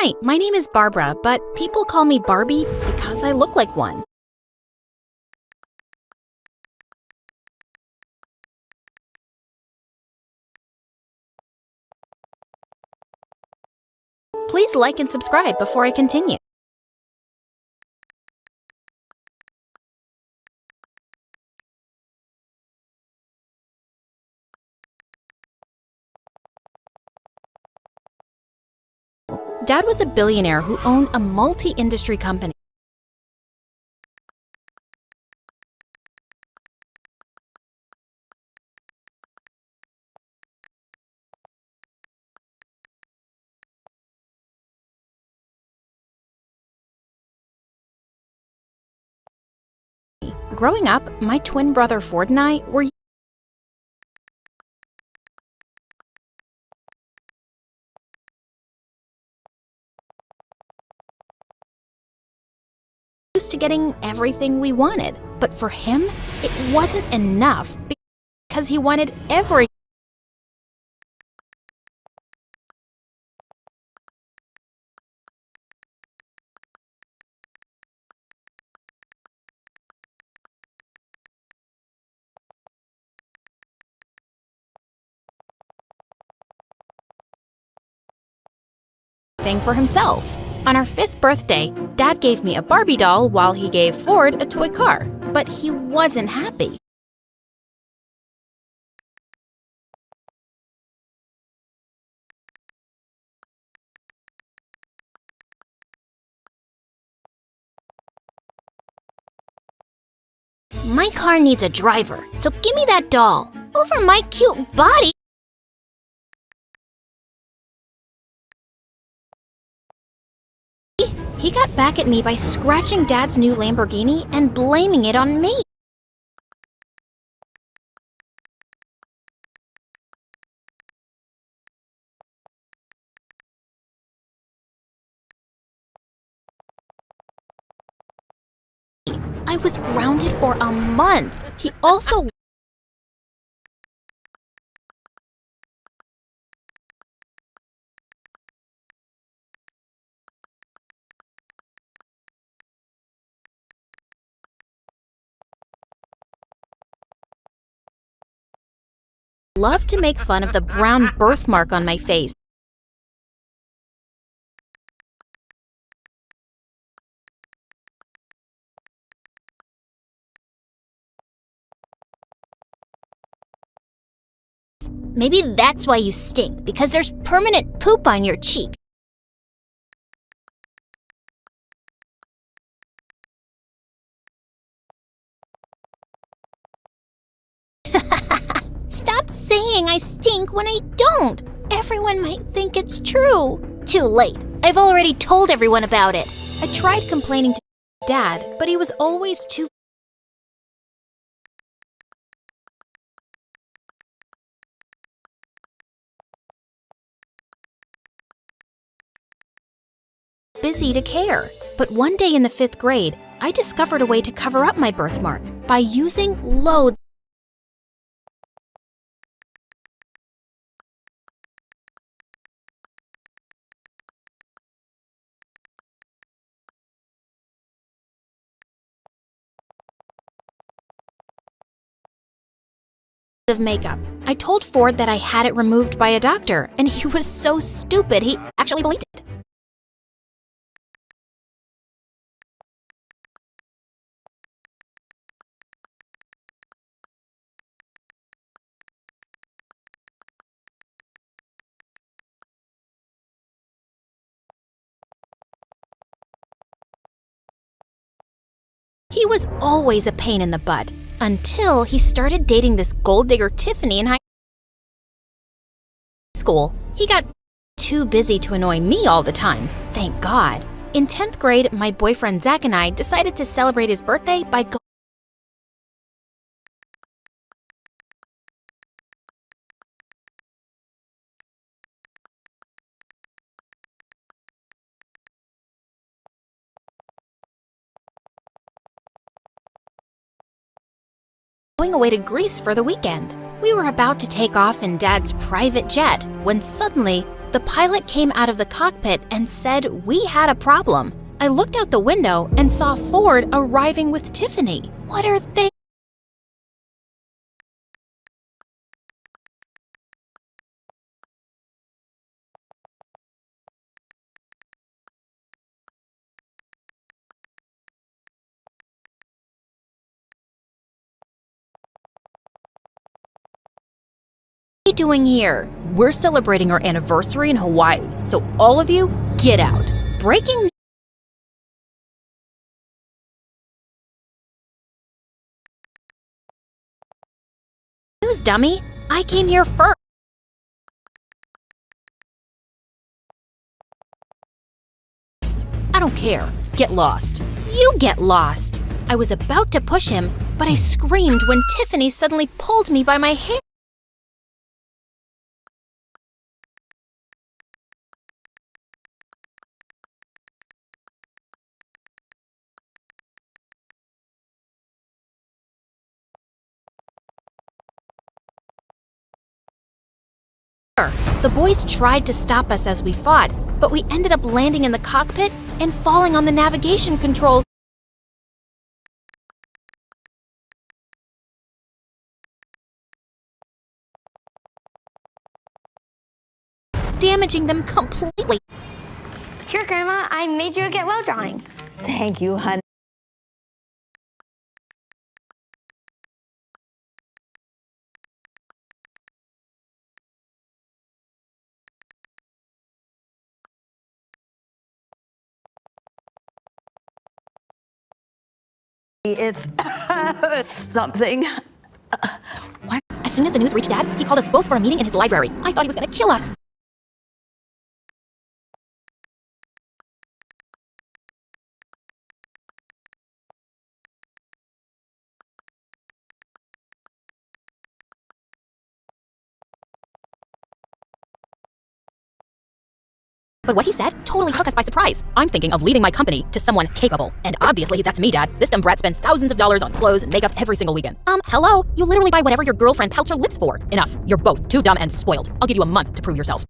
Hi, my name is Barbara, but people call me Barbie because I look like one. Please like and subscribe before I continue. Dad was a billionaire who owned a multi-industry company. Growing up, my twin brother Ford and I were used to getting everything we wanted. But for him, it wasn't enough because he wanted everything for himself. On our 5th birthday, Dad gave me a Barbie doll while he gave Ford a toy car. But he wasn't happy. My car needs a driver, so give me that doll. Over my cute body. He got back at me by scratching Dad's new Lamborghini and blaming it on me. I was grounded for a month. He also loved to make fun of the brown birthmark on my face. Maybe that's why you stink, because there's permanent poop on your cheek. Stop saying I stink when I don't. Everyone might think it's true. Too late. I've already told everyone about it. I tried complaining to Dad, but he was always too busy to care. But one day in the 5th grade, I discovered a way to cover up my birthmark by using loads of makeup. I told Ford that I had it removed by a doctor, and he was so stupid he actually believed it. He was always a pain in the butt, until he started dating this gold digger Tiffany in high school. He got too busy to annoy me all the time, thank God. In 10th grade, my boyfriend Zach and I decided to celebrate his birthday by going away to Greece for the weekend. We were about to take off in Dad's private jet when suddenly The pilot came out of the cockpit and said we had a problem. I looked out the window and saw Ford arriving with Tiffany. What are they doing here? We're celebrating our anniversary in Hawaii, so all of you, get out. Breaking news, dummy. I came here first. I don't care. Get lost. You get lost. I was about to push him, but I screamed when Tiffany suddenly pulled me by my hair. The boys tried to stop us as we fought, but we ended up landing in the cockpit and falling on the navigation controls, damaging them completely. Here, Grandma, I made you a get well drawing. Thank you, honey. It's something. What? As soon as the news reached Dad, he called us both for a meeting in his library. I thought he was gonna kill us. But what he said totally took us by surprise. I'm thinking of leaving my company to someone capable. And obviously, that's me, Dad. This dumb brat spends thousands of dollars on clothes and makeup every single weekend. Hello? You literally buy whatever your girlfriend pouts her lips for. Enough. You're both too dumb and spoiled. I'll give you a month to prove yourself.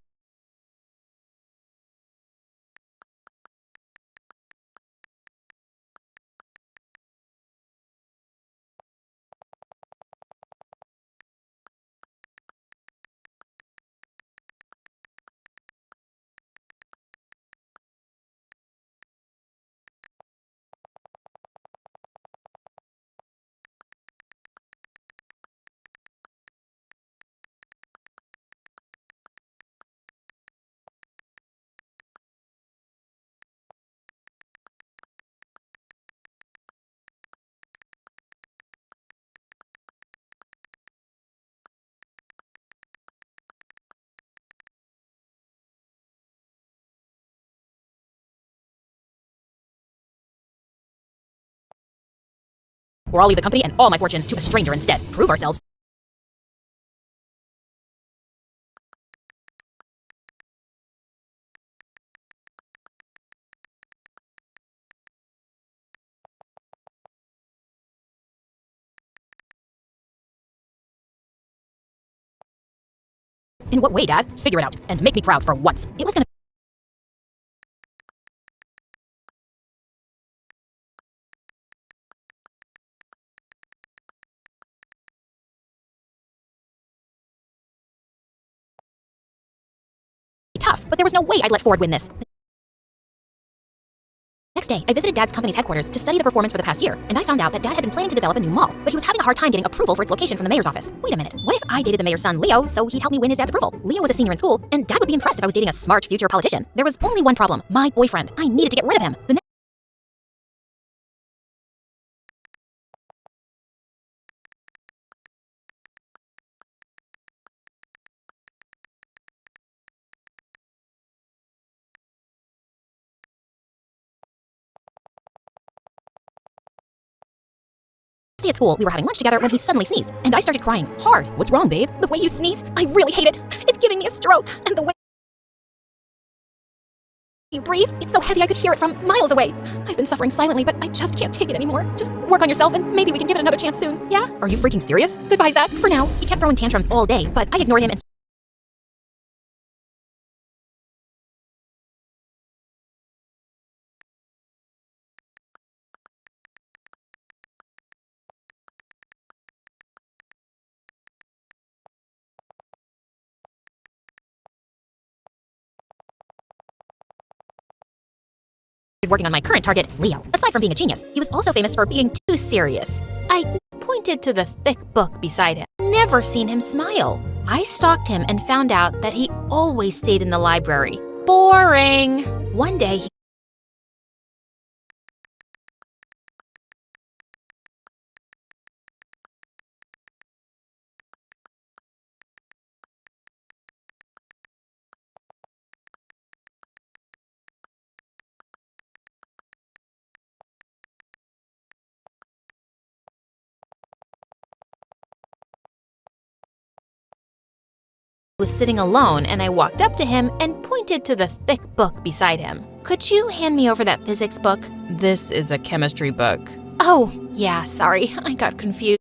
Or I'll leave the company and all my fortune to a stranger instead. Prove ourselves. In what way, Dad? Figure it out, and make me proud for once. It was gonna be tough, but there was no way I'd let Ford win this. Next day, I visited Dad's company's headquarters to study the performance for the past year, and I found out that Dad had been planning to develop a new mall, but he was having a hard time getting approval for its location from the mayor's office. Wait a minute, what if I dated the mayor's son, Leo, so he'd help me win his dad's approval? Leo was a senior in school, and Dad would be impressed if I was dating a smart future politician. There was only one problem, my boyfriend. I needed to get rid of him. Day at school, we were having lunch together when he suddenly sneezed, and I started crying hard. What's wrong, babe? The way you sneeze, I really hate it. It's giving me a stroke, and the way you breathe, it's so heavy I could hear it from miles away. I've been suffering silently, but I just can't take it anymore. Just work on yourself, and maybe we can give it another chance soon, yeah? Are you freaking serious? Goodbye, Zach. For now. He kept throwing tantrums all day, but I ignored him and working on my current target, Leo. Aside from being a genius, he was also famous for being too serious. I pointed to the thick book beside him. Never seen him smile. I stalked him and found out that he always stayed in the library. Boring. One day, he was sitting alone, and I walked up to him and pointed to the thick book beside him. Could you hand me over that physics book? This is a chemistry book. Oh, yeah, sorry. I got confused.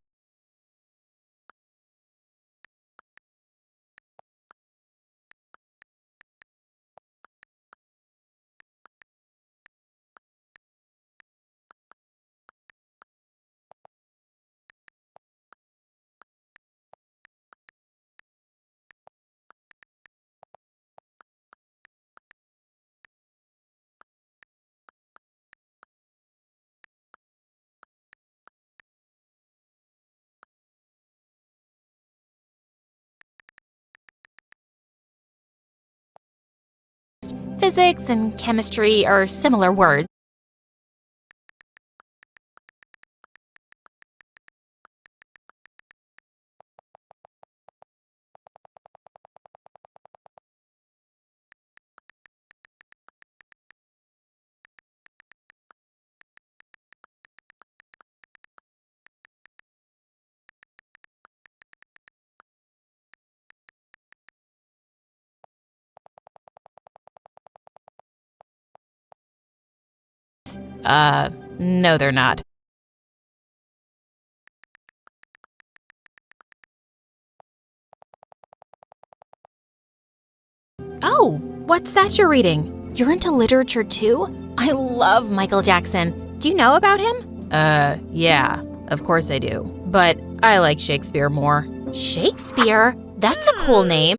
Physics and chemistry are similar words. No, they're not. Oh, what's that you're reading? You're into literature too? I love Michael Jackson. Do you know about him? Yeah, of course I do. But I like Shakespeare more. Shakespeare? That's a cool name.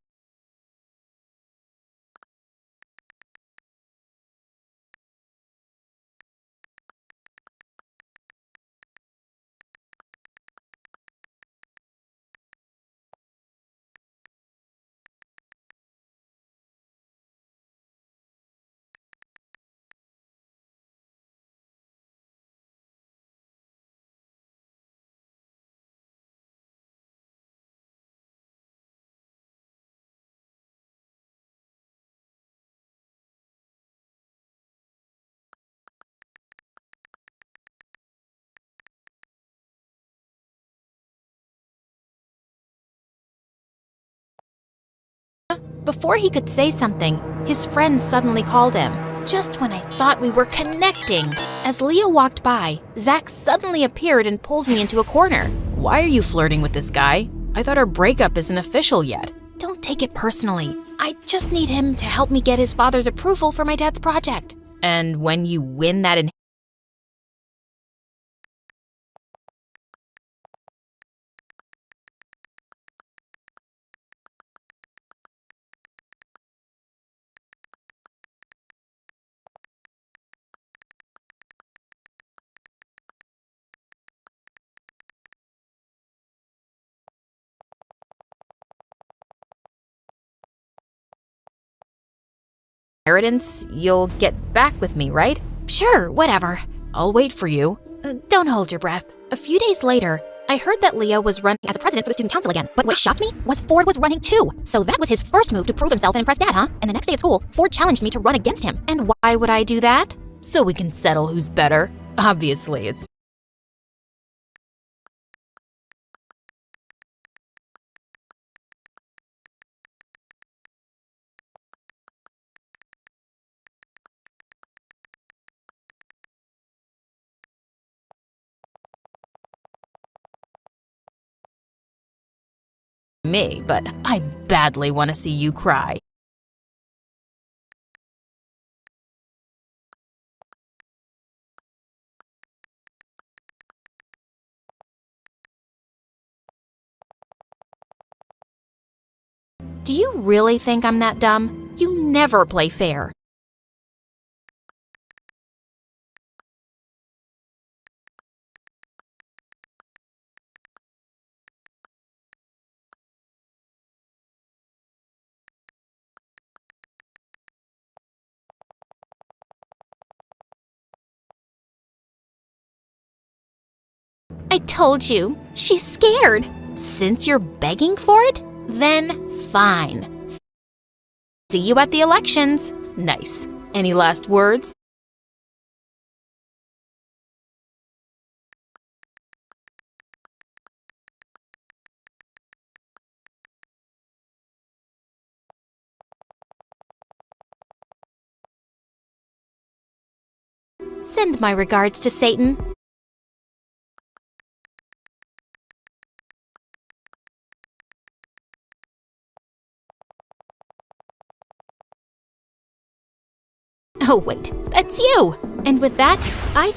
Before he could say something, his friend suddenly called him, just when I thought we were connecting. As Leo walked by, Zach suddenly appeared and pulled me into a corner. Why are you flirting with this guy? I thought our breakup isn't official yet. Don't take it personally. I just need him to help me get his father's approval for my dad's project. And when you win that inheritance, you'll get back with me, right? Sure, whatever. I'll wait for you. Don't hold your breath. A few days later, I heard that Leo was running as a president for the student council again. But what shocked me was Ford was running too. So that was his first move to prove himself and impress Dad, huh? And the next day at school, Ford challenged me to run against him. And why would I do that? So we can settle who's better. Obviously, it's me, but I badly want to see you cry. Do you really think I'm that dumb? You never play fair. I told you, she's scared. Since you're begging for it, then fine. See you at the elections. Nice. Any last words? Send my regards to Satan. Oh, wait, that's you. And with that, I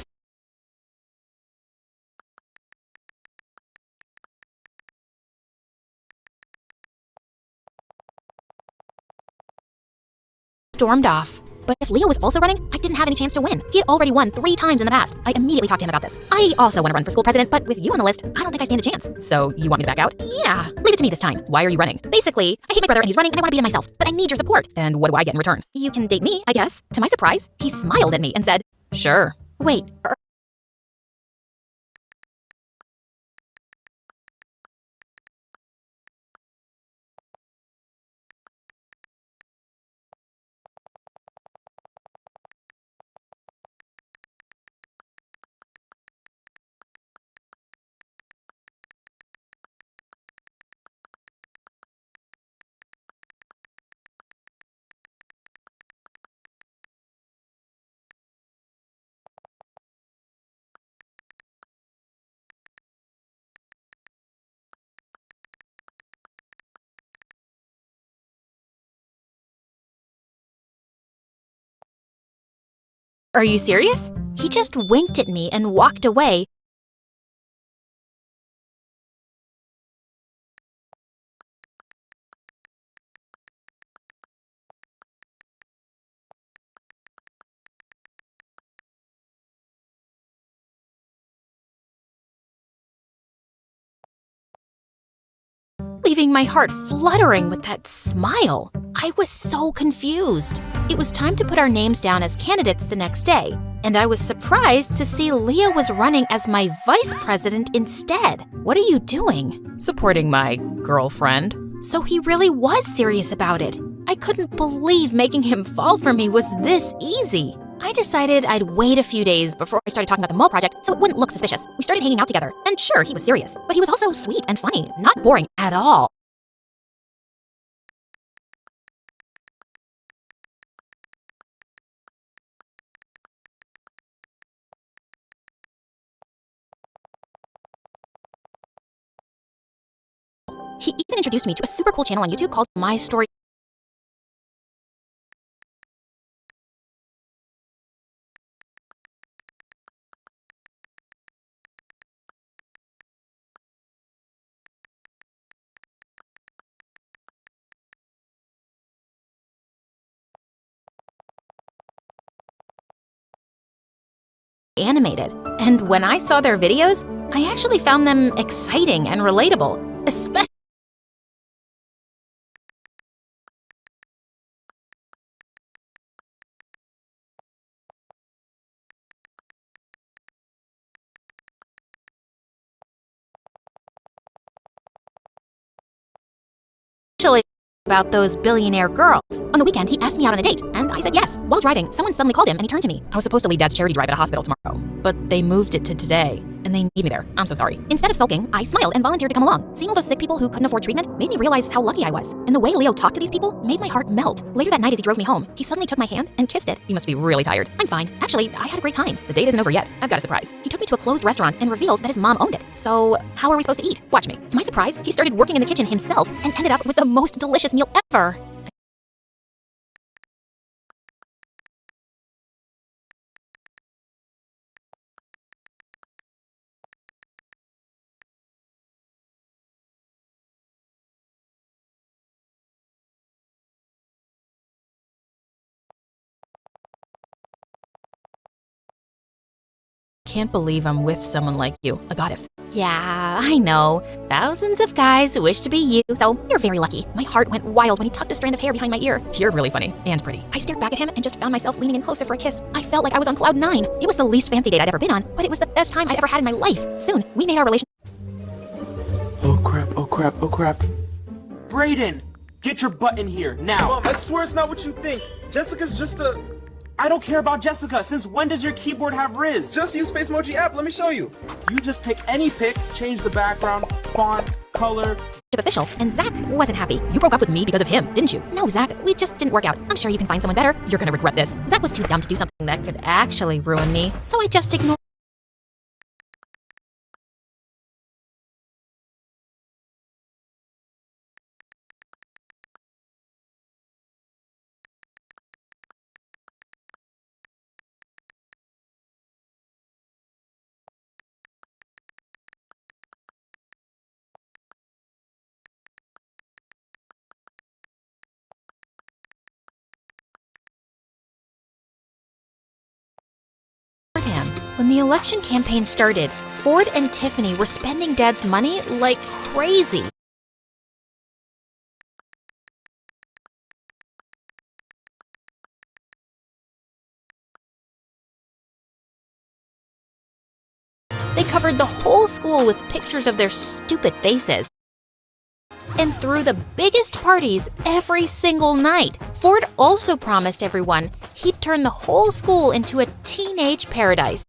stormed off. But if Leo was also running, I didn't have any chance to win. He had already won 3 times in the past. I immediately talked to him about this. I also want to run for school president, but with you on the list, I don't think I stand a chance. So you want me to back out? Yeah, leave it to me this time. Why are you running? Basically, I hate my brother and he's running and I want to be him myself, but I need your support. And what do I get in return? You can date me, I guess. To my surprise, he smiled at me and said, sure. Wait, are you serious? He just winked at me and walked away. Leaving my heart fluttering with that smile. I was so confused. It was time to put our names down as candidates the next day, and I was surprised to see Leah was running as my vice president instead. What are you doing? Supporting my girlfriend. So he really was serious about it. I couldn't believe making him fall for me was this easy. I decided I'd wait a few days before I started talking about the mall project so it wouldn't look suspicious. We started hanging out together, and sure, he was serious, but he was also sweet and funny, not boring at all. He even introduced me to a super cool channel on YouTube called My Story. Animated. And when I saw their videos, I actually found them exciting and relatable, especially about those billionaire girls. On the weekend, he asked me out on a date, and I said yes. While driving, someone suddenly called him and he turned to me. I was supposed to lead Dad's charity drive at a hospital tomorrow, but they moved it to today, and they need me there. I'm so sorry. Instead of sulking, I smiled and volunteered to come along. Seeing all those sick people who couldn't afford treatment made me realize how lucky I was. And the way Leo talked to these people made my heart melt. Later that night as he drove me home, he suddenly took my hand and kissed it. He must be really tired. I'm fine. Actually, I had a great time. The date isn't over yet. I've got a surprise. He took me to a closed restaurant and revealed that his mom owned it. So, how are we supposed to eat? Watch me. To my surprise, he started working in the kitchen himself and ended up with the most delicious meal ever. can't believe I'm with someone like you, a goddess. Yeah, I know. Thousands of guys wish to be you, so you're very lucky. My heart went wild when he tucked a strand of hair behind my ear. You're really funny and pretty. I stared back at him and just found myself leaning in closer for a kiss. I felt like I was on cloud 9. It was the least fancy date I'd ever been on, but it was the best time I'd ever had in my life. Soon, we made our relationship. Oh crap, oh crap, oh crap. Brayden, get your butt in here, now. Mom, I swear it's not what you think. Jessica's just a... I don't care about Jessica. Since when does your keyboard have Riz? Just use Facemoji app, let me show you. You just pick any pic, change the background, fonts, color. Official, and Zach wasn't happy. You broke up with me because of him, didn't you? No, Zach, we just didn't work out. I'm sure you can find someone better. You're gonna regret this. Zach was too dumb to do something that could actually ruin me, so I just ignored. him. When the election campaign started, Ford and Tiffany were spending Dad's money like crazy. They covered the whole school with pictures of their stupid faces and threw the biggest parties every single night. Ford also promised everyone he'd turn the whole school into a teenage paradise.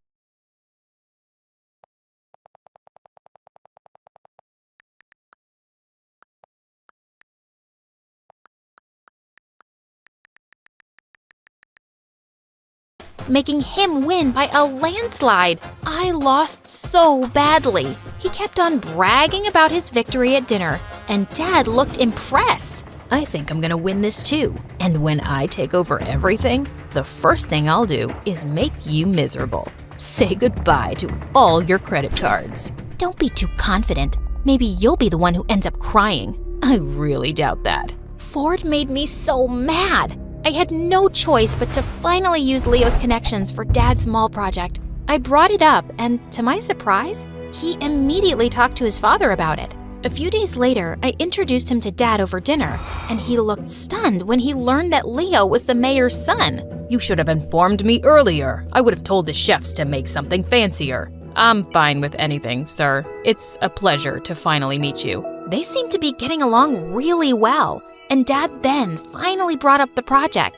Making him win by a landslide. I lost so badly. He kept on bragging about his victory at dinner, and Dad looked impressed. I think I'm gonna win this too. And when I take over everything, the first thing I'll do is make you miserable. Say goodbye to all your credit cards. Don't be too confident. Maybe you'll be the one who ends up crying. I really doubt that. Ford made me so mad. I had no choice but to finally use Leo's connections for Dad's mall project. I brought it up, and to my surprise, he immediately talked to his father about it. A few days later, I introduced him to Dad over dinner, and he looked stunned when he learned that Leo was the mayor's son. You should have informed me earlier. I would have told the chefs to make something fancier. I'm fine with anything, sir. It's a pleasure to finally meet you. They seem to be getting along really well, and Dad then finally brought up the project.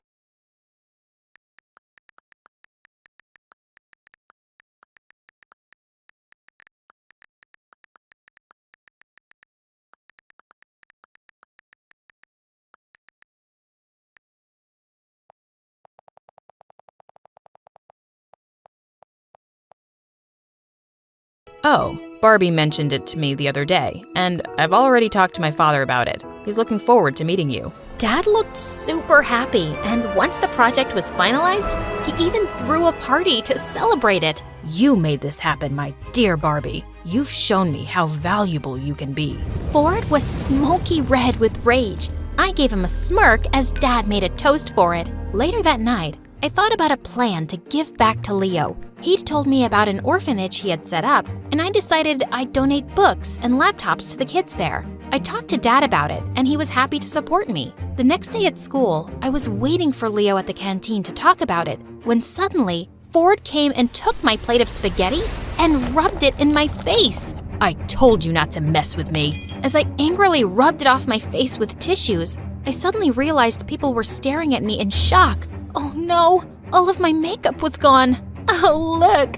Oh, Barbie mentioned it to me the other day, and I've already talked to my father about it. He's looking forward to meeting you. Dad looked super happy, and once the project was finalized, he even threw a party to celebrate it. You made this happen, my dear Barbie. You've shown me how valuable you can be. Ford was smoky red with rage. I gave him a smirk as Dad made a toast for it. Later that night, I thought about a plan to give back to Leo. He'd told me about an orphanage he had set up, and I decided I'd donate books and laptops to the kids there. I talked to Dad about it, and he was happy to support me. The next day at school, I was waiting for Leo at the canteen to talk about it, when suddenly, Ford came and took my plate of spaghetti and rubbed it in my face. I told you not to mess with me. As I angrily rubbed it off my face with tissues, I suddenly realized people were staring at me in shock. Oh no, all of my makeup was gone. Oh, look.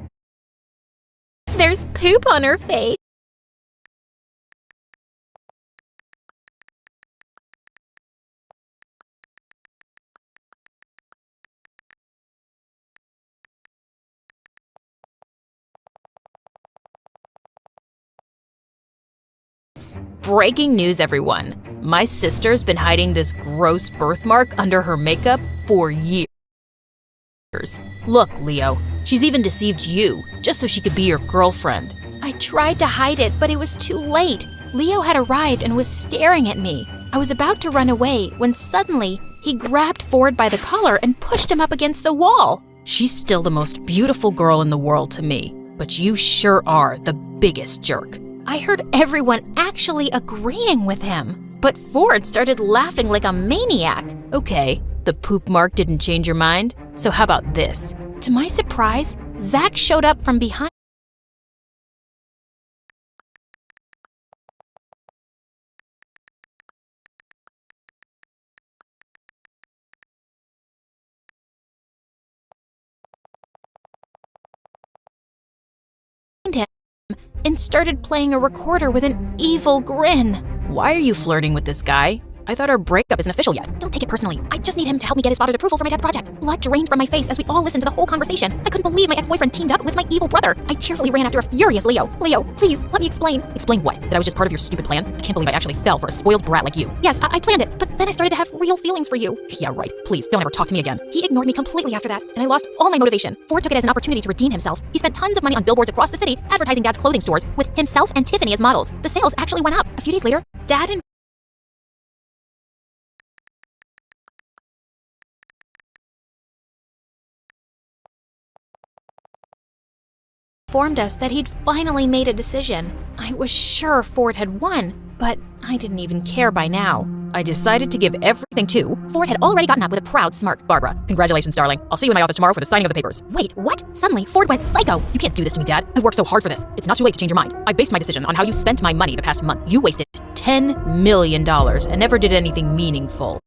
There's poop on her face. Breaking news, everyone. My sister's been hiding this gross birthmark under her makeup for years. Look, Leo, she's even deceived you, just so she could be your girlfriend. I tried to hide it, but it was too late. Leo had arrived and was staring at me. I was about to run away when suddenly he grabbed Ford by the collar and pushed him up against the wall. She's still the most beautiful girl in the world to me, but you sure are the biggest jerk. I heard everyone actually agreeing with him. But Ford started laughing like a maniac. Okay, the poop mark didn't change your mind? So how about this? To my surprise, Zach showed up from behind him and started playing a recorder with an evil grin. Why are you flirting with this guy? I thought our breakup isn't official yet. Don't take it personally. I just need him to help me get his father's approval for my dad's project. Blood drained from my face as we all listened to the whole conversation. I couldn't believe my ex-boyfriend teamed up with my evil brother. I tearfully ran after a furious Leo. Leo, please, let me explain. Explain what? That I was just part of your stupid plan? I can't believe I actually fell for a spoiled brat like you. Yes, I planned it, but then I started to have real feelings for you. Yeah, right. Please, don't ever talk to me again. He ignored me completely after that, and I lost all my motivation. Ford took it as an opportunity to redeem himself. He spent tons of money on billboards across the city, advertising Dad's clothing stores, with himself and Tiffany as models. The sales actually went up. A few days later, Dad and informed us that he'd finally made a decision. I was sure Ford had won, but I didn't even care by now. I decided to give everything to. Ford had already gotten up with a proud smirk. Barbara, congratulations, darling. I'll see you in my office tomorrow for the signing of the papers. Wait, what? Suddenly, Ford went psycho. You can't do this to me, Dad. I worked so hard for this. It's not too late to change your mind. I based my decision on how you spent my money the past month. You wasted $10 million and never did anything meaningful.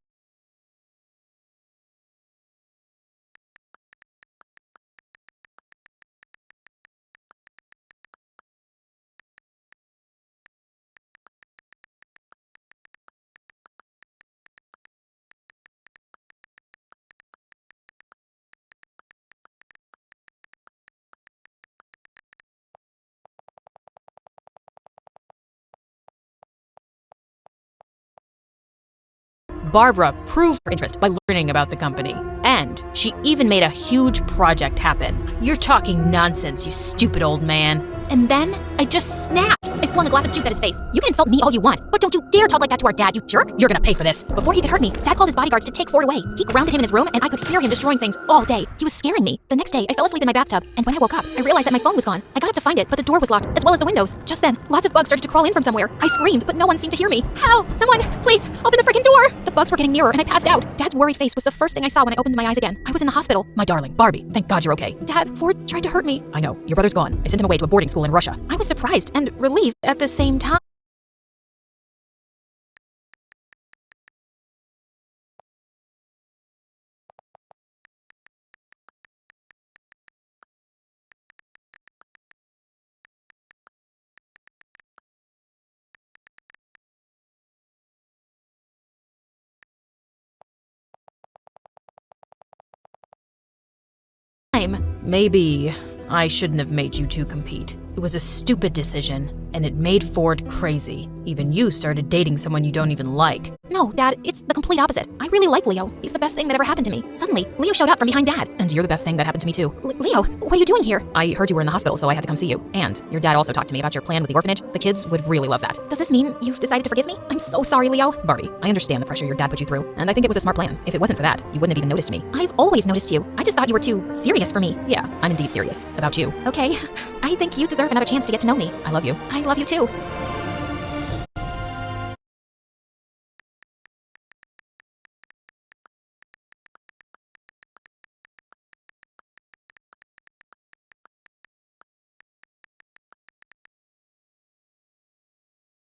Barbara proved her interest by learning about the company. And she even made a huge project happen. You're talking nonsense, you stupid old man. And then I just snapped. I flung a glass of juice at his face. You can insult me all you want, but don't you dare talk like that to our dad, you jerk. You're gonna pay for this. Before he could hurt me, Dad called his bodyguards to take Ford away. He grounded him in his room, and I could hear him destroying things all day. He was scaring me. The next day, I fell asleep in my bathtub, and when I woke up, I realized that my phone was gone. I got up to find it, but the door was locked, as well as the windows. Just then, lots of bugs started to crawl in from somewhere. I screamed, but no one seemed to hear me. Help! Someone, please, open the freaking door! The bugs were getting nearer, and I passed out. Dad's worried face was the first thing I saw when I opened my eyes again. I was in the hospital. My darling, Barbie, thank God you're okay. Dad, Ford tried to hurt me. I know, your brother's gone. I sent him away to a boarding school in Russia. I was surprised and relieved at the same time. Maybe I shouldn't have made you two compete. It was a stupid decision, and it made Ford crazy. Even you started dating someone you don't even like. No, Dad, it's the complete opposite. I really like Leo. He's the best thing that ever happened to me. Suddenly, Leo showed up from behind Dad. And you're the best thing that happened to me too. Leo, what are you doing here? I heard you were in the hospital, so I had to come see you. And your dad also talked to me about your plan with the orphanage. The kids would really love that. Does this mean you've decided to forgive me? I'm so sorry, Leo. Barbie, I understand the pressure your dad put you through, and I think it was a smart plan. If it wasn't for that, you wouldn't have even noticed me. I've always noticed you. I just thought you were too serious for me. Yeah, I'm indeed serious. About you. Okay, I think you deserve another chance to get to know me. I love you. I love you too.